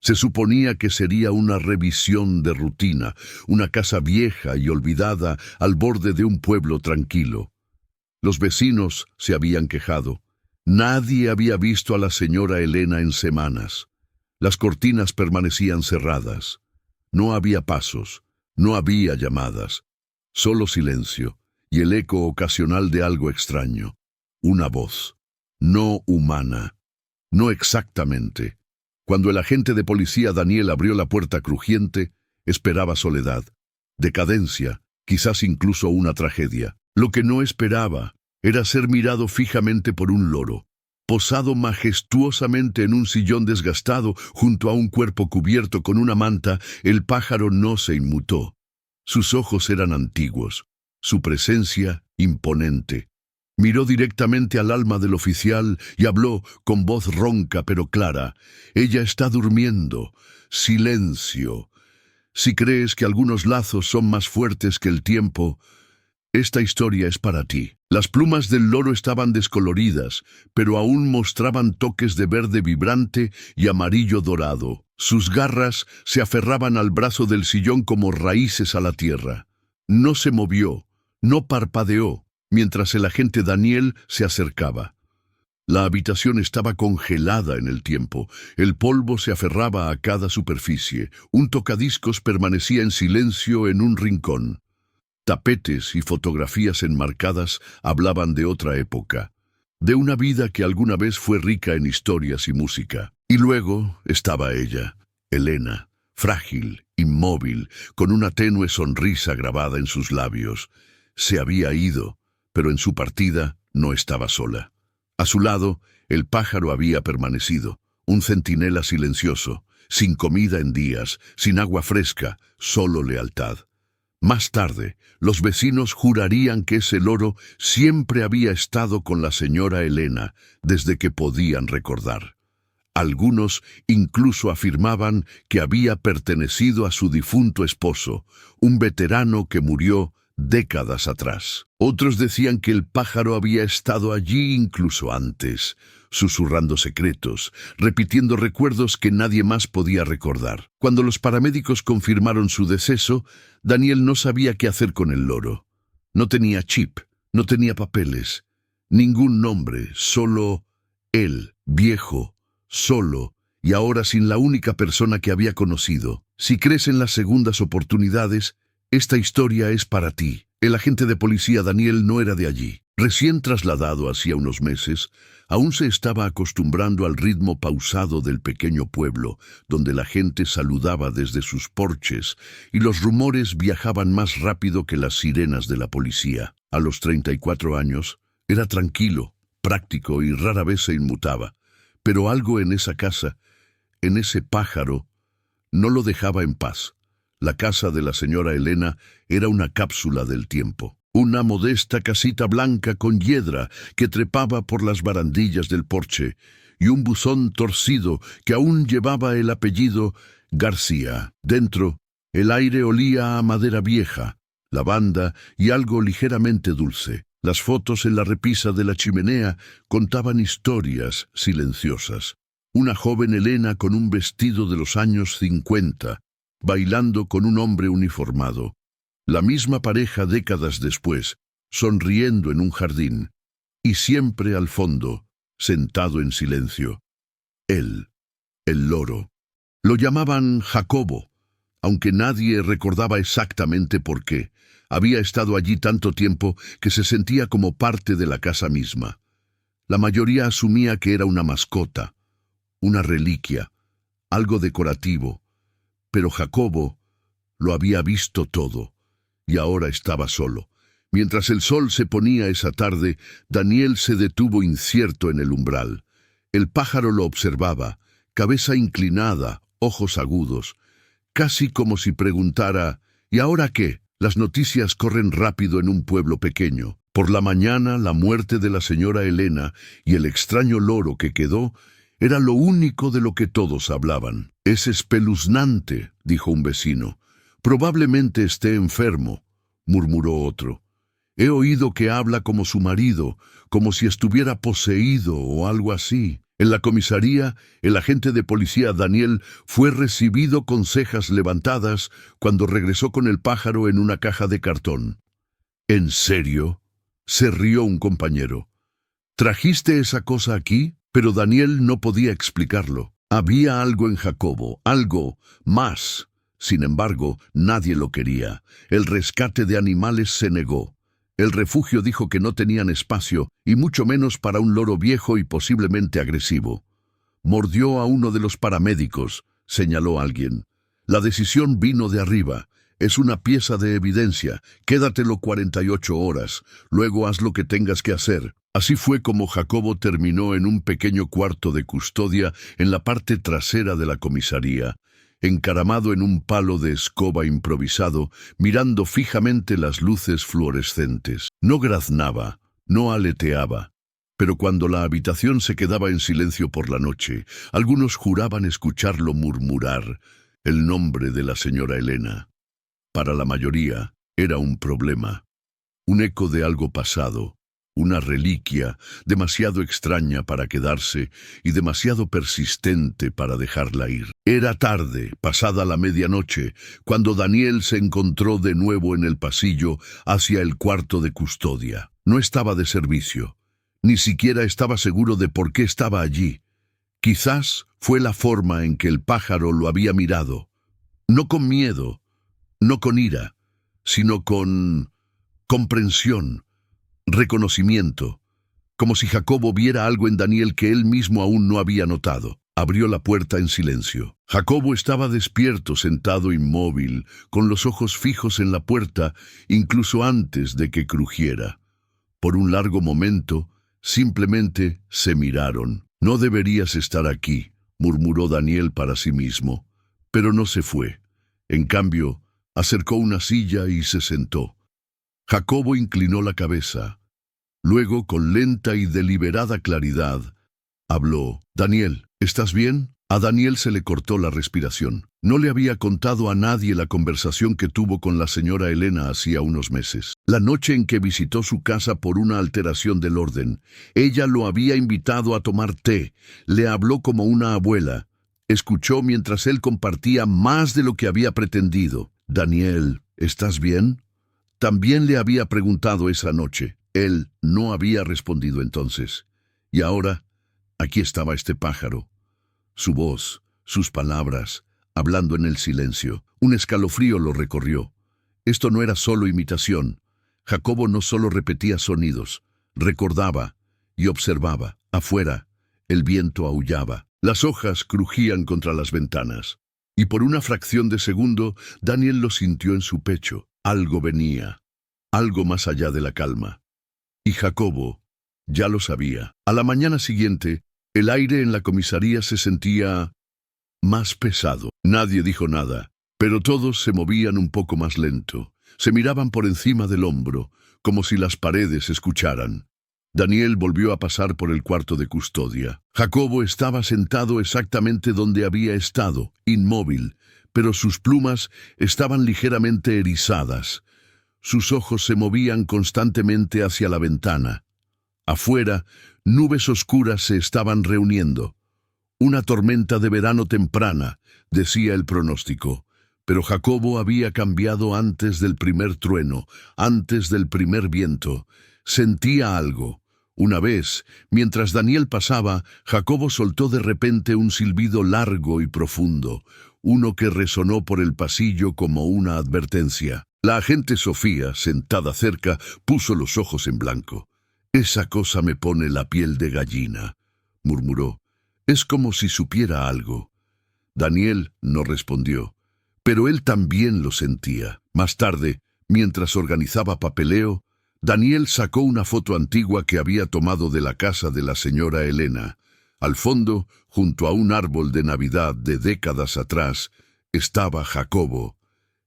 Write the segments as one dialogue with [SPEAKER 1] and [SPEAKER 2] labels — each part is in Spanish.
[SPEAKER 1] Se suponía que sería una revisión de rutina, una casa vieja y olvidada al borde de un pueblo tranquilo. Los vecinos se habían quejado. Nadie había visto a la señora Elena en semanas. Las cortinas permanecían cerradas. No había pasos, no había llamadas, solo silencio y el eco ocasional de algo extraño. Una voz, no humana, no exactamente. Cuando el agente de policía Daniel abrió la puerta crujiente, esperaba soledad, decadencia, quizás incluso una tragedia. Lo que no esperaba era ser mirado fijamente por un loro, posado majestuosamente en un sillón desgastado junto a un cuerpo cubierto con una manta. El pájaro no se inmutó. Sus ojos eran antiguos, su presencia imponente. Miró directamente al alma del oficial y habló con voz ronca pero clara. Ella está durmiendo. Silencio. Si crees que algunos lazos son más fuertes que el tiempo, esta historia es para ti. Las plumas del loro estaban descoloridas, pero aún mostraban toques de verde vibrante y amarillo dorado. Sus garras se aferraban al brazo del sillón como raíces a la tierra. No se movió, no parpadeó, mientras el agente Daniel se acercaba. La habitación estaba congelada en el tiempo. El polvo se aferraba a cada superficie. Un tocadiscos permanecía en silencio en un rincón. Tapetes y fotografías enmarcadas hablaban de otra época, de una vida que alguna vez fue rica en historias y música. Y luego estaba ella, Elena, frágil, inmóvil, con una tenue sonrisa grabada en sus labios. Se había ido, pero en su partida no estaba sola. A su lado, el pájaro había permanecido, un centinela silencioso, sin comida en días, sin agua fresca, solo lealtad. Más tarde, los vecinos jurarían que ese loro siempre había estado con la señora Elena desde que podían recordar. Algunos incluso afirmaban que había pertenecido a su difunto esposo, un veterano que murió décadas atrás. Otros decían que el pájaro había estado allí incluso antes, susurrando secretos, repitiendo recuerdos que nadie más podía recordar. Cuando los paramédicos confirmaron su deceso, Daniel no sabía qué hacer con el loro. No tenía chip, no tenía papeles, ningún nombre, solo él, viejo, solo, y ahora sin la única persona que había conocido. Si crees en las segundas oportunidades, esta historia es para ti. El agente de policía Daniel no era de allí. Recién trasladado hacía unos meses, aún se estaba acostumbrando al ritmo pausado del pequeño pueblo, donde la gente saludaba desde sus porches y los rumores viajaban más rápido que las sirenas de la policía. A los 34 años, era tranquilo, práctico y rara vez se inmutaba. Pero algo en esa casa, en ese pájaro, no lo dejaba en paz. La casa de la señora Elena era una cápsula del tiempo. Una modesta casita blanca con hiedra que trepaba por las barandillas del porche y un buzón torcido que aún llevaba el apellido García. Dentro, el aire olía a madera vieja, lavanda y algo ligeramente dulce. Las fotos en la repisa de la chimenea contaban historias silenciosas. Una joven Elena con un vestido de los años 50, bailando con un hombre uniformado. La misma pareja décadas después, sonriendo en un jardín, y siempre al fondo, sentado en silencio. Él, el loro. Lo llamaban Jacobo, aunque nadie recordaba exactamente por qué. Había estado allí tanto tiempo que se sentía como parte de la casa misma. La mayoría asumía que era una mascota, una reliquia, algo decorativo, pero Jacobo lo había visto todo. Y ahora estaba solo. Mientras el sol se ponía esa tarde, Daniel se detuvo incierto en el umbral. El pájaro lo observaba, cabeza inclinada, ojos agudos, casi como si preguntara, ¿y ahora qué? Las noticias corren rápido en un pueblo pequeño. Por la mañana, la muerte de la señora Elena y el extraño loro que quedó era lo único de lo que todos hablaban. «Es espeluznante», dijo un vecino. «Probablemente esté enfermo», murmuró otro. «He oído que habla como su marido, como si estuviera poseído o algo así». En la comisaría, el agente de policía Daniel fue recibido con cejas levantadas cuando regresó con el pájaro en una caja de cartón. ¿En serio?, se rió un compañero. ¿Trajiste esa cosa aquí? Pero Daniel no podía explicarlo. Había algo en Jacobo, algo más. Sin embargo, nadie lo quería. El rescate de animales se negó. El refugio dijo que no tenían espacio, y mucho menos para un loro viejo y posiblemente agresivo. Mordió a uno de los paramédicos, señaló alguien. La decisión vino de arriba. Es una pieza de evidencia. Quédatelo 48 horas. Luego haz lo que tengas que hacer. Así fue como Jacobo terminó en un pequeño cuarto de custodia en la parte trasera de la comisaría, encaramado en un palo de escoba improvisado, mirando fijamente las luces fluorescentes. No graznaba, no aleteaba. Pero cuando la habitación se quedaba en silencio por la noche, algunos juraban escucharlo murmurar el nombre de la señora Elena. Para la mayoría era un problema, un eco de algo pasado, una reliquia demasiado extraña para quedarse y demasiado persistente para dejarla ir. Era tarde, pasada la medianoche, cuando Daniel se encontró de nuevo en el pasillo hacia el cuarto de custodia. No estaba de servicio. Ni siquiera estaba seguro de por qué estaba allí. Quizás fue la forma en que el pájaro lo había mirado. No con miedo, no con ira, sino con comprensión, reconocimiento, como si Jacobo viera algo en Daniel que él mismo aún no había notado. Abrió la puerta en silencio. Jacobo estaba despierto, sentado inmóvil, con los ojos fijos en la puerta, incluso antes de que crujiera. Por un largo momento, simplemente se miraron. «No deberías estar aquí», murmuró Daniel para sí mismo, pero no se fue. En cambio, acercó una silla y se sentó. Jacobo inclinó la cabeza. Luego, con lenta y deliberada claridad, habló. «Daniel, ¿estás bien?» A Daniel se le cortó la respiración. No le había contado a nadie la conversación que tuvo con la señora Elena hacía unos meses. La noche en que visitó su casa por una alteración del orden. Ella lo había invitado a tomar té. Le habló como una abuela. Escuchó mientras él compartía más de lo que había pretendido. «Daniel, ¿estás bien?» También le había preguntado esa noche. Él no había respondido entonces. Y ahora, aquí estaba este pájaro. Su voz, sus palabras, hablando en el silencio. Un escalofrío lo recorrió. Esto no era solo imitación. Jacobo no solo repetía sonidos, recordaba y observaba. Afuera, el viento aullaba. Las hojas crujían contra las ventanas. Y por una fracción de segundo, Daniel lo sintió en su pecho. Algo venía, algo más allá de la calma. Y Jacobo ya lo sabía. A la mañana siguiente, el aire en la comisaría se sentía más pesado. Nadie dijo nada, pero todos se movían un poco más lento. Se miraban por encima del hombro, como si las paredes escucharan. Daniel volvió a pasar por el cuarto de custodia. Jacobo estaba sentado exactamente donde había estado, inmóvil, pero sus plumas estaban ligeramente erizadas. Sus ojos se movían constantemente hacia la ventana. Afuera, nubes oscuras se estaban reuniendo. Una tormenta de verano temprana, decía el pronóstico. Pero Jacobo había cambiado antes del primer trueno, antes del primer viento. Sentía algo. Una vez, mientras Daniel pasaba, Jacobo soltó de repente un silbido largo y profundo, uno que resonó por el pasillo como una advertencia. La agente Sofía, sentada cerca, puso los ojos en blanco. «Esa cosa me pone la piel de gallina», murmuró. «Es como si supiera algo». Daniel no respondió, pero él también lo sentía. Más tarde, mientras organizaba papeleo, Daniel sacó una foto antigua que había tomado de la casa de la señora Elena. Al fondo, junto a un árbol de Navidad de décadas atrás, estaba Jacobo,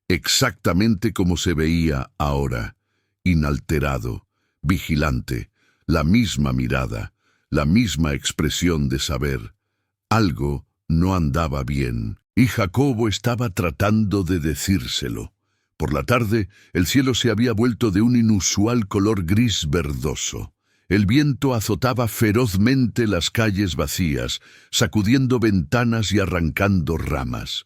[SPEAKER 1] exactamente como se veía ahora, inalterado, vigilante, la misma mirada, la misma expresión de saber. Algo no andaba bien, y Jacobo estaba tratando de decírselo. Por la tarde, el cielo se había vuelto de un inusual color gris verdoso. El viento azotaba ferozmente las calles vacías, sacudiendo ventanas y arrancando ramas.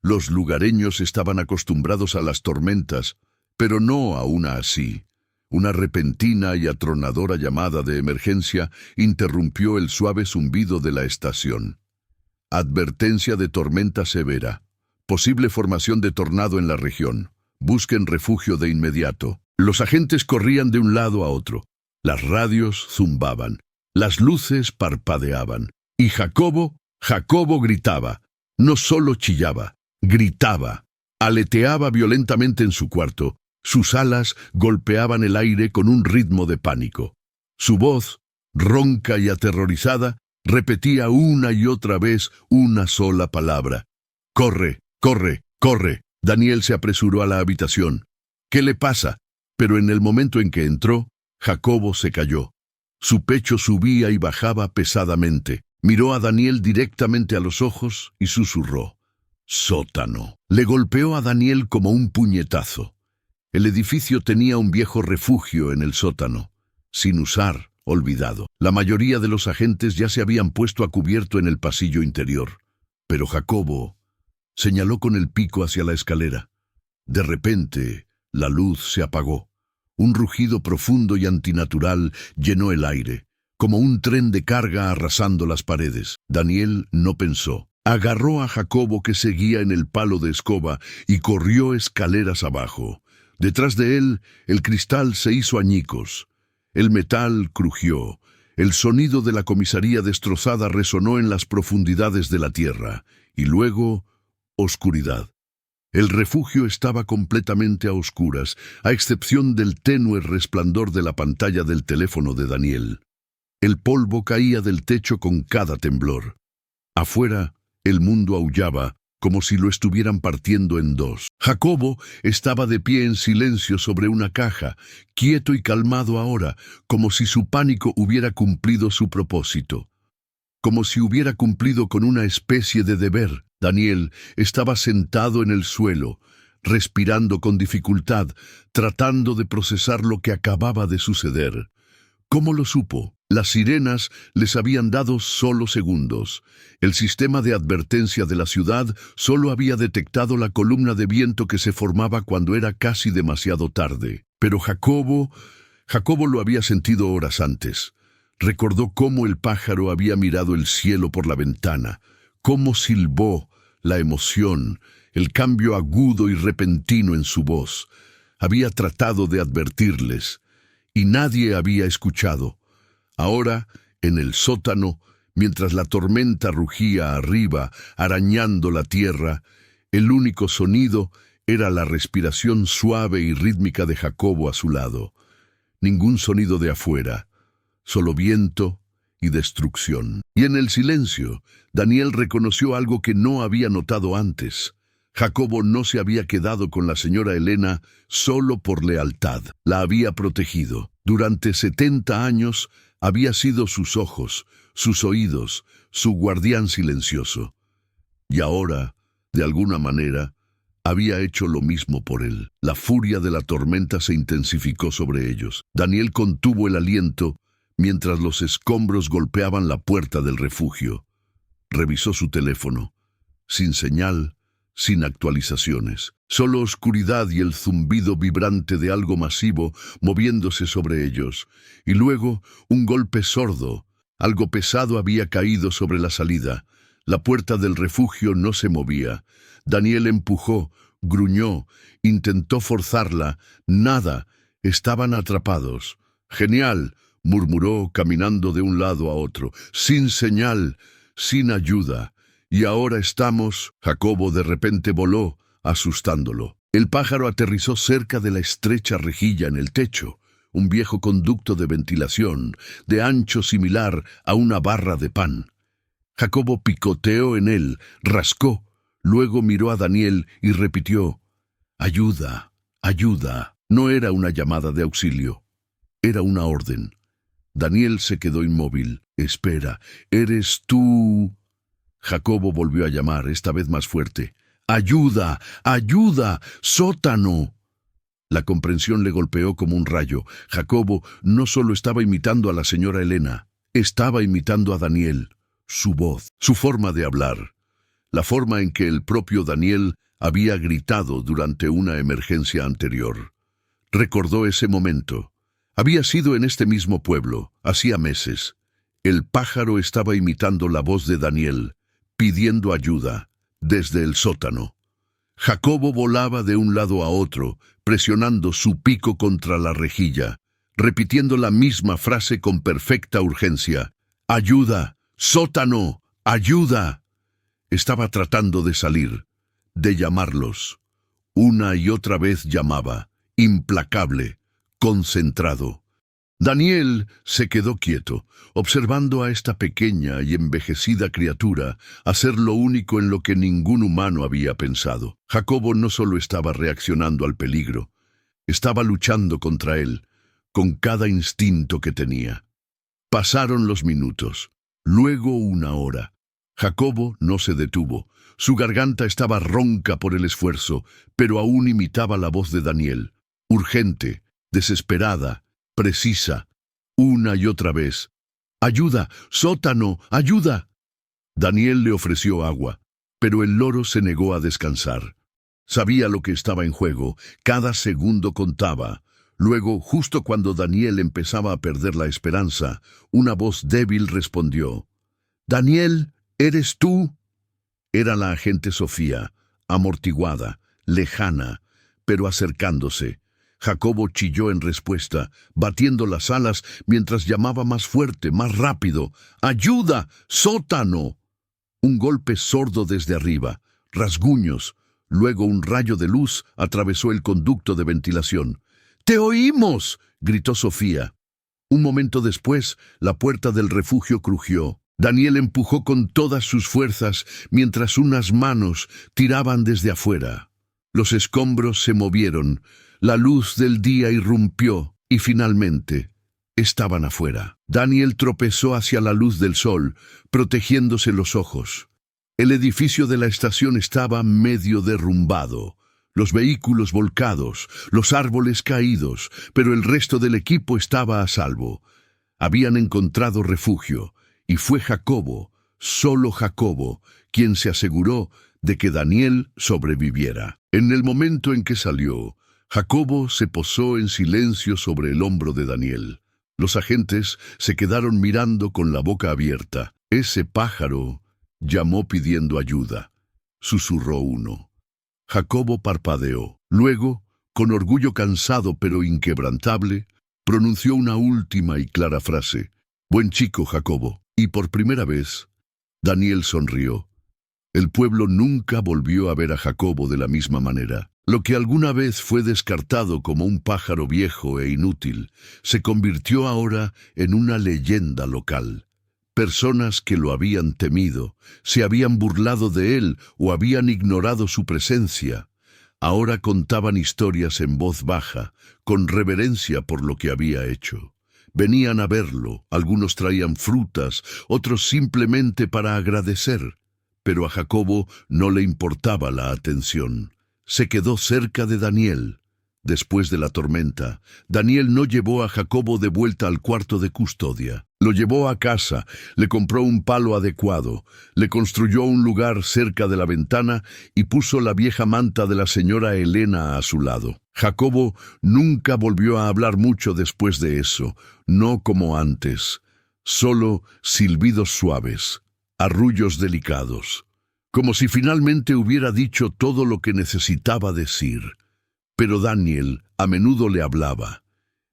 [SPEAKER 1] Los lugareños estaban acostumbrados a las tormentas, pero no a una así. Una repentina y atronadora llamada de emergencia interrumpió el suave zumbido de la estación. Advertencia de tormenta severa. Posible formación de tornado en la región. Busquen refugio de inmediato. Los agentes corrían de un lado a otro. Las radios zumbaban. Las luces parpadeaban. Y Jacobo gritaba. No solo chillaba, gritaba. Aleteaba violentamente en su cuarto. Sus alas golpeaban el aire con un ritmo de pánico. Su voz, ronca y aterrorizada, repetía una y otra vez una sola palabra. «Corre, corre, corre». Daniel se apresuró a la habitación. «¿Qué le pasa?». Pero en el momento en que entró, Jacobo se cayó. Su pecho subía y bajaba pesadamente. Miró a Daniel directamente a los ojos y susurró. «Sótano». Le golpeó a Daniel como un puñetazo. El edificio tenía un viejo refugio en el sótano, sin usar, olvidado. La mayoría de los agentes ya se habían puesto a cubierto en el pasillo interior. Pero Jacobo señaló con el pico hacia la escalera. De repente, la luz se apagó. Un rugido profundo y antinatural llenó el aire, como un tren de carga arrasando las paredes. Daniel no pensó. Agarró a Jacobo, que seguía en el palo de escoba, y corrió escaleras abajo. Detrás de él, el cristal se hizo añicos. El metal crujió. El sonido de la comisaría destrozada resonó en las profundidades de la tierra. Y luego, oscuridad. El refugio estaba completamente a oscuras, a excepción del tenue resplandor de la pantalla del teléfono de Daniel. El polvo caía del techo con cada temblor. Afuera, el mundo aullaba, como si lo estuvieran partiendo en dos. Jacobo estaba de pie en silencio sobre una caja, quieto y calmado ahora, como si su pánico hubiera cumplido su propósito. Como si hubiera cumplido con una especie de deber. Daniel estaba sentado en el suelo, respirando con dificultad, tratando de procesar lo que acababa de suceder. ¿Cómo lo supo? Las sirenas les habían dado solo segundos. El sistema de advertencia de la ciudad solo había detectado la columna de viento que se formaba cuando era casi demasiado tarde. Pero Jacobo lo había sentido horas antes. Recordó cómo el pájaro había mirado el cielo por la ventana, cómo silbó, la emoción, el cambio agudo y repentino en su voz. Había tratado de advertirles, y nadie había escuchado. Ahora, en el sótano, mientras la tormenta rugía arriba, arañando la tierra, el único sonido era la respiración suave y rítmica de Jacobo a su lado. Ningún sonido de afuera, solo viento y destrucción. Y en el silencio, Daniel reconoció algo que no había notado antes. Jacobo no se había quedado con la señora Elena solo por lealtad. La había protegido. Durante 70 años había sido sus ojos, sus oídos, su guardián silencioso. Y ahora, de alguna manera, había hecho lo mismo por él. La furia de la tormenta se intensificó sobre ellos. Daniel contuvo el aliento mientras los escombros golpeaban la puerta del refugio. Revisó su teléfono. Sin señal, sin actualizaciones. Solo oscuridad y el zumbido vibrante de algo masivo moviéndose sobre ellos. Y luego, un golpe sordo. Algo pesado había caído sobre la salida. La puerta del refugio no se movía. Daniel empujó, gruñó, intentó forzarla. Nada. Estaban atrapados. «Genial», murmuró caminando de un lado a otro. «Sin señal, sin ayuda. Y ahora estamos...». Jacobo de repente voló, asustándolo. El pájaro aterrizó cerca de la estrecha rejilla en el techo, un viejo conducto de ventilación, de ancho similar a una barra de pan. Jacobo picoteó en él, rascó, luego miró a Daniel y repitió: «Ayuda, ayuda». No era una llamada de auxilio, era una orden. Daniel se quedó inmóvil. «Espera, ¿eres tú...?» Jacobo volvió a llamar, esta vez más fuerte. «¡Ayuda! ¡Ayuda! ¡Sótano!». La comprensión le golpeó como un rayo. Jacobo no solo estaba imitando a la señora Elena, estaba imitando a Daniel, su voz, su forma de hablar, la forma en que el propio Daniel había gritado durante una emergencia anterior. Recordó ese momento. Había sido en este mismo pueblo, hacía meses. El pájaro estaba imitando la voz de Daniel, pidiendo ayuda, desde el sótano. Jacobo volaba de un lado a otro, presionando su pico contra la rejilla, repitiendo la misma frase con perfecta urgencia. ¡Ayuda! ¡Sótano! ¡Ayuda! Estaba tratando de salir, de llamarlos. Una y otra vez llamaba, implacable, concentrado. Daniel se quedó quieto, observando a esta pequeña y envejecida criatura hacer lo único en lo que ningún humano había pensado. Jacobo no solo estaba reaccionando al peligro, estaba luchando contra él, con cada instinto que tenía. Pasaron los minutos, luego una hora. Jacobo no se detuvo. Su garganta estaba ronca por el esfuerzo, pero aún imitaba la voz de Daniel, urgente, desesperada, precisa, una y otra vez. ¡Ayuda! ¡Sótano! ¡Ayuda! Daniel le ofreció agua, pero el loro se negó a descansar. Sabía lo que estaba en juego, cada segundo contaba. Luego, justo cuando Daniel empezaba a perder la esperanza, una voz débil respondió. «Daniel, ¿eres tú?» Era la agente Sofía, amortiguada, lejana, pero acercándose. Jacobo chilló en respuesta, batiendo las alas mientras llamaba más fuerte, más rápido. «¡Ayuda! ¡Sótano!». Un golpe sordo desde arriba, rasguños. Luego un rayo de luz atravesó el conducto de ventilación. «¡Te oímos!», gritó Sofía. Un momento después, la puerta del refugio crujió. Daniel empujó con todas sus fuerzas mientras unas manos tiraban desde afuera. Los escombros se movieron, la luz del día irrumpió y finalmente estaban afuera. Daniel tropezó hacia la luz del sol, protegiéndose los ojos. El edificio de la estación estaba medio derrumbado, los vehículos volcados, los árboles caídos, pero el resto del equipo estaba a salvo. Habían encontrado refugio. Y fue Jacobo, solo Jacobo, quien se aseguró de que Daniel sobreviviera. En el momento en que salió, Jacobo se posó en silencio sobre el hombro de Daniel. Los agentes se quedaron mirando con la boca abierta. «Ese pájaro», llamó pidiendo ayuda, susurró uno. Jacobo parpadeó. Luego, con orgullo cansado pero inquebrantable, pronunció una última y clara frase. «Buen chico, Jacobo». Y por primera vez, Daniel sonrió. El pueblo nunca volvió a ver a Jacobo de la misma manera. Lo que alguna vez fue descartado como un pájaro viejo e inútil, se convirtió ahora en una leyenda local. Personas que lo habían temido, se habían burlado de él o habían ignorado su presencia, ahora contaban historias en voz baja, con reverencia por lo que había hecho. Venían a verlo, algunos traían frutas, otros simplemente para agradecer. Pero a Jacobo no le importaba la atención. Se quedó cerca de Daniel. Después de la tormenta, Daniel no llevó a Jacobo de vuelta al cuarto de custodia. Lo llevó a casa, le compró un palo adecuado, le construyó un lugar cerca de la ventana y puso la vieja manta de la señora Elena a su lado. Jacobo nunca volvió a hablar mucho después de eso, no como antes, solo silbidos suaves, arrullos delicados, como si finalmente hubiera dicho todo lo que necesitaba decir. Pero Daniel a menudo le hablaba,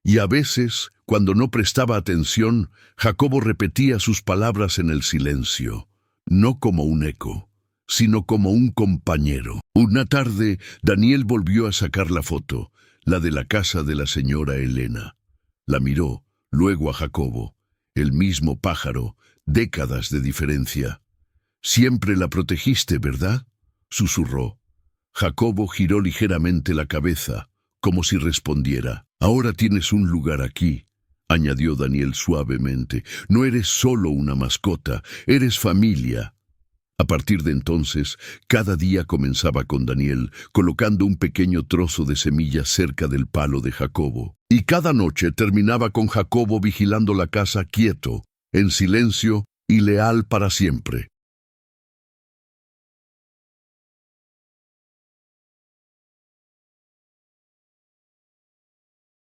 [SPEAKER 1] y a veces, cuando no prestaba atención, Jacobo repetía sus palabras en el silencio, no como un eco, sino como un compañero. Una tarde, Daniel volvió a sacar la foto, la de la casa de la señora Elena. La miró, luego a Jacobo, el mismo pájaro, décadas de diferencia. «Siempre la protegiste, ¿verdad?», susurró. Jacobo giró ligeramente la cabeza, como si respondiera. «Ahora tienes un lugar aquí», añadió Daniel suavemente. «No eres solo una mascota, eres familia». A partir de entonces, cada día comenzaba con Daniel, colocando un pequeño trozo de semilla cerca del palo de Jacobo. Y cada noche terminaba con Jacobo vigilando la casa quieto, en silencio y leal para siempre.